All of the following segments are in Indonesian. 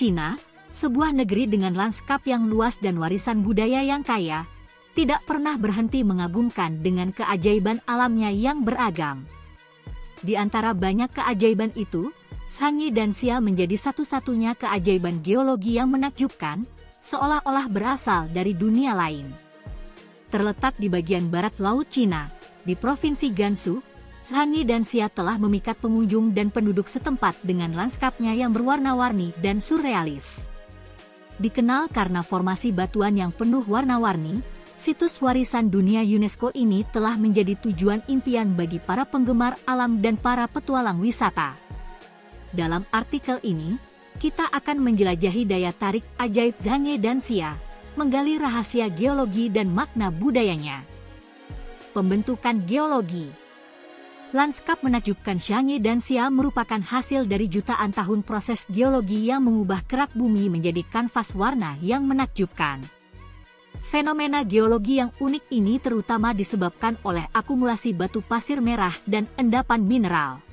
Cina, sebuah negeri dengan lanskap yang luas dan warisan budaya yang kaya, tidak pernah berhenti mengagumkan dengan keajaiban alamnya yang beragam. Di antara banyak keajaiban itu, Zhangye dan Xia menjadi satu-satunya keajaiban geologi yang menakjubkan, seolah-olah berasal dari dunia lain. Terletak di bagian barat Laut Cina, di Provinsi Gansu, Zhangye dan Xia telah memikat pengunjung dan penduduk setempat dengan lanskapnya yang berwarna-warni dan surrealis. Dikenal karena formasi batuan yang penuh warna-warni, situs warisan dunia UNESCO ini telah menjadi tujuan impian bagi para penggemar alam dan para petualang wisata. Dalam artikel ini, kita akan menjelajahi daya tarik ajaib Zhangye dan Xia, menggali rahasia geologi dan makna budayanya. Pembentukan geologi. Lanskap menakjubkan Zhangye dan Xia merupakan hasil dari jutaan tahun proses geologi yang mengubah kerak bumi menjadi kanvas warna yang menakjubkan. Fenomena geologi yang unik ini terutama disebabkan oleh akumulasi batu pasir merah dan endapan mineral.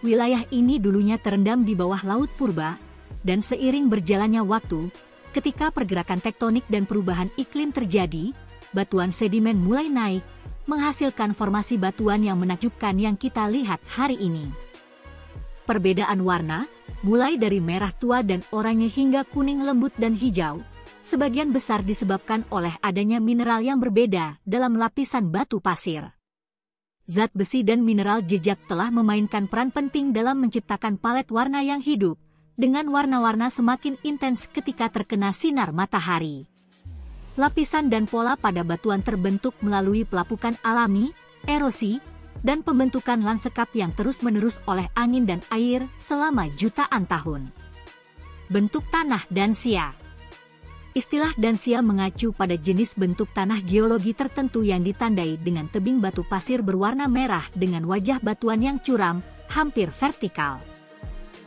Wilayah ini dulunya terendam di bawah laut purba, dan seiring berjalannya waktu, ketika pergerakan tektonik dan perubahan iklim terjadi, batuan sedimen mulai naik, menghasilkan formasi batuan yang menakjubkan yang kita lihat hari ini. Perbedaan warna, mulai dari merah tua dan oranye hingga kuning lembut dan hijau, sebagian besar disebabkan oleh adanya mineral yang berbeda dalam lapisan batu pasir. Zat besi dan mineral jejak telah memainkan peran penting dalam menciptakan palet warna yang hidup, dengan warna-warna semakin intens ketika terkena sinar matahari. Lapisan dan pola pada batuan terbentuk melalui pelapukan alami, erosi, dan pembentukan lanskap yang terus-menerus oleh angin dan air selama jutaan tahun. Bentuk tanah dansia. Istilah dansia mengacu pada jenis bentuk tanah geologi tertentu yang ditandai dengan tebing batu pasir berwarna merah dengan wajah batuan yang curam, hampir vertikal.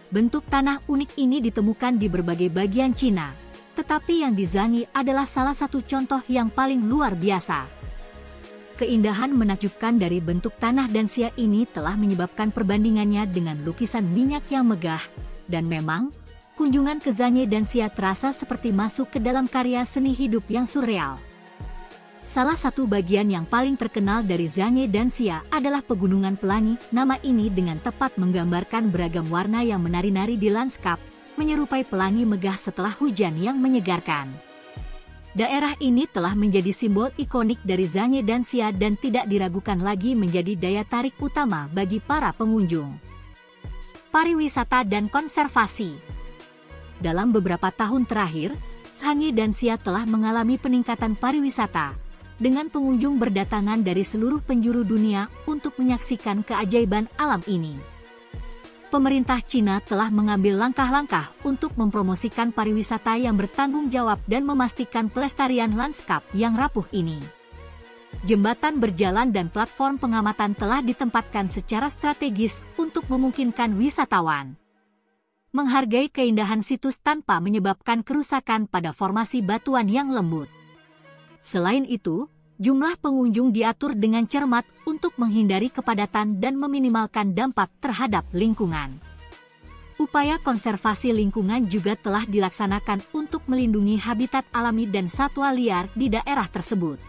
Bentuk tanah unik ini ditemukan di berbagai bagian Cina, tetapi yang di Zhangye adalah salah satu contoh yang paling luar biasa. Keindahan menakjubkan dari bentuk tanah dansia ini telah menyebabkan perbandingannya dengan lukisan minyak yang megah, dan memang, kunjungan ke Zhangye dan Xia terasa seperti masuk ke dalam karya seni hidup yang surreal. Salah satu bagian yang paling terkenal dari Zhangye dan Xia adalah Pegunungan Pelangi. Nama ini dengan tepat menggambarkan beragam warna yang menari-nari di lanskap, menyerupai pelangi megah setelah hujan yang menyegarkan. Daerah ini telah menjadi simbol ikonik dari Zhangye dan Xia dan tidak diragukan lagi menjadi daya tarik utama bagi para pengunjung. Pariwisata dan konservasi. Dalam beberapa tahun terakhir, Zhangye dan Xia telah mengalami peningkatan pariwisata, dengan pengunjung berdatangan dari seluruh penjuru dunia untuk menyaksikan keajaiban alam ini. Pemerintah Cina telah mengambil langkah-langkah untuk mempromosikan pariwisata yang bertanggung jawab dan memastikan pelestarian lanskap yang rapuh ini. Jembatan berjalan dan platform pengamatan telah ditempatkan secara strategis untuk memungkinkan wisatawan menghargai keindahan situs tanpa menyebabkan kerusakan pada formasi batuan yang lembut. Selain itu, jumlah pengunjung diatur dengan cermat untuk menghindari kepadatan dan meminimalkan dampak terhadap lingkungan. Upaya konservasi lingkungan juga telah dilaksanakan untuk melindungi habitat alami dan satwa liar di daerah tersebut.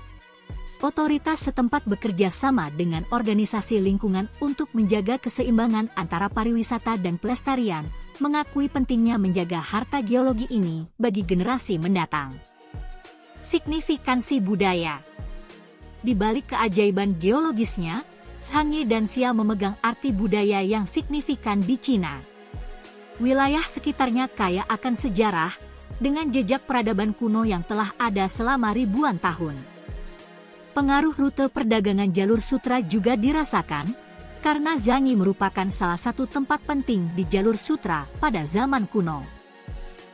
Otoritas setempat bekerja sama dengan organisasi lingkungan untuk menjaga keseimbangan antara pariwisata dan pelestarian, mengakui pentingnya menjaga harta geologi ini bagi generasi mendatang. Signifikansi budaya. Di balik keajaiban geologisnya, Zhangye dan Xia memegang arti budaya yang signifikan di Cina. Wilayah sekitarnya kaya akan sejarah, dengan jejak peradaban kuno yang telah ada selama ribuan tahun. Pengaruh rute perdagangan jalur sutra juga dirasakan, karena Zhangye merupakan salah satu tempat penting di jalur sutra pada zaman kuno.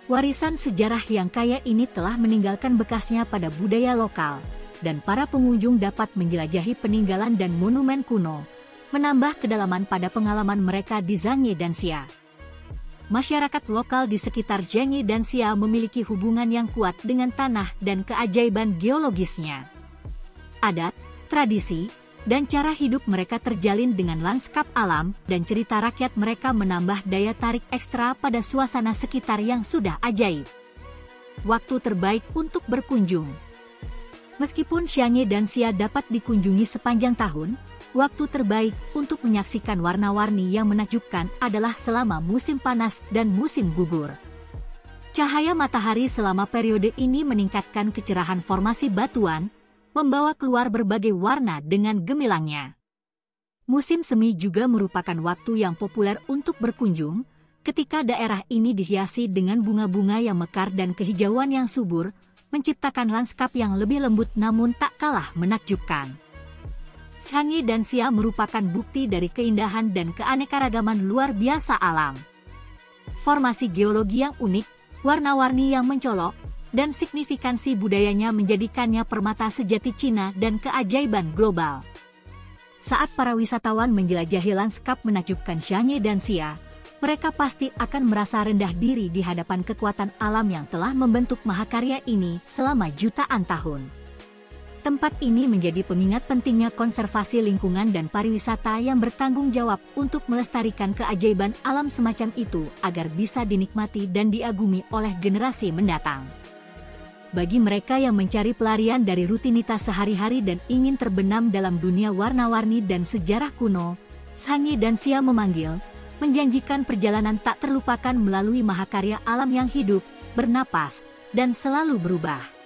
Warisan sejarah yang kaya ini telah meninggalkan bekasnya pada budaya lokal, dan para pengunjung dapat menjelajahi peninggalan dan monumen kuno, menambah kedalaman pada pengalaman mereka di Zhangye dan Xia. Masyarakat lokal di sekitar Zhangye dan Xia memiliki hubungan yang kuat dengan tanah dan keajaiban geologisnya. Adat, tradisi, dan cara hidup mereka terjalin dengan lanskap alam, dan cerita rakyat mereka menambah daya tarik ekstra pada suasana sekitar yang sudah ajaib. Waktu terbaik untuk berkunjung. Meskipun Xianghe dan Xia dapat dikunjungi sepanjang tahun, waktu terbaik untuk menyaksikan warna-warni yang menakjubkan adalah selama musim panas dan musim gugur. Cahaya matahari selama periode ini meningkatkan kecerahan formasi batuan, membawa keluar berbagai warna dengan gemilangnya. Musim semi juga merupakan waktu yang populer untuk berkunjung, ketika daerah ini dihiasi dengan bunga-bunga yang mekar dan kehijauan yang subur, menciptakan lanskap yang lebih lembut namun tak kalah menakjubkan. Xianghe dan Xia merupakan bukti dari keindahan dan keanekaragaman luar biasa alam. Formasi geologi yang unik, warna-warni yang mencolok, dan signifikansi budayanya menjadikannya permata sejati Cina dan keajaiban global. Saat para wisatawan menjelajahi lanskap menakjubkan Xianghe dan Xia, mereka pasti akan merasa rendah diri di hadapan kekuatan alam yang telah membentuk mahakarya ini selama jutaan tahun. Tempat ini menjadi pengingat pentingnya konservasi lingkungan dan pariwisata yang bertanggung jawab untuk melestarikan keajaiban alam semacam itu agar bisa dinikmati dan diagumi oleh generasi mendatang. Bagi mereka yang mencari pelarian dari rutinitas sehari-hari dan ingin terbenam dalam dunia warna-warni dan sejarah kuno, Xianghe dan Xia menjanjikan perjalanan tak terlupakan melalui mahakarya alam yang hidup, bernapas, dan selalu berubah.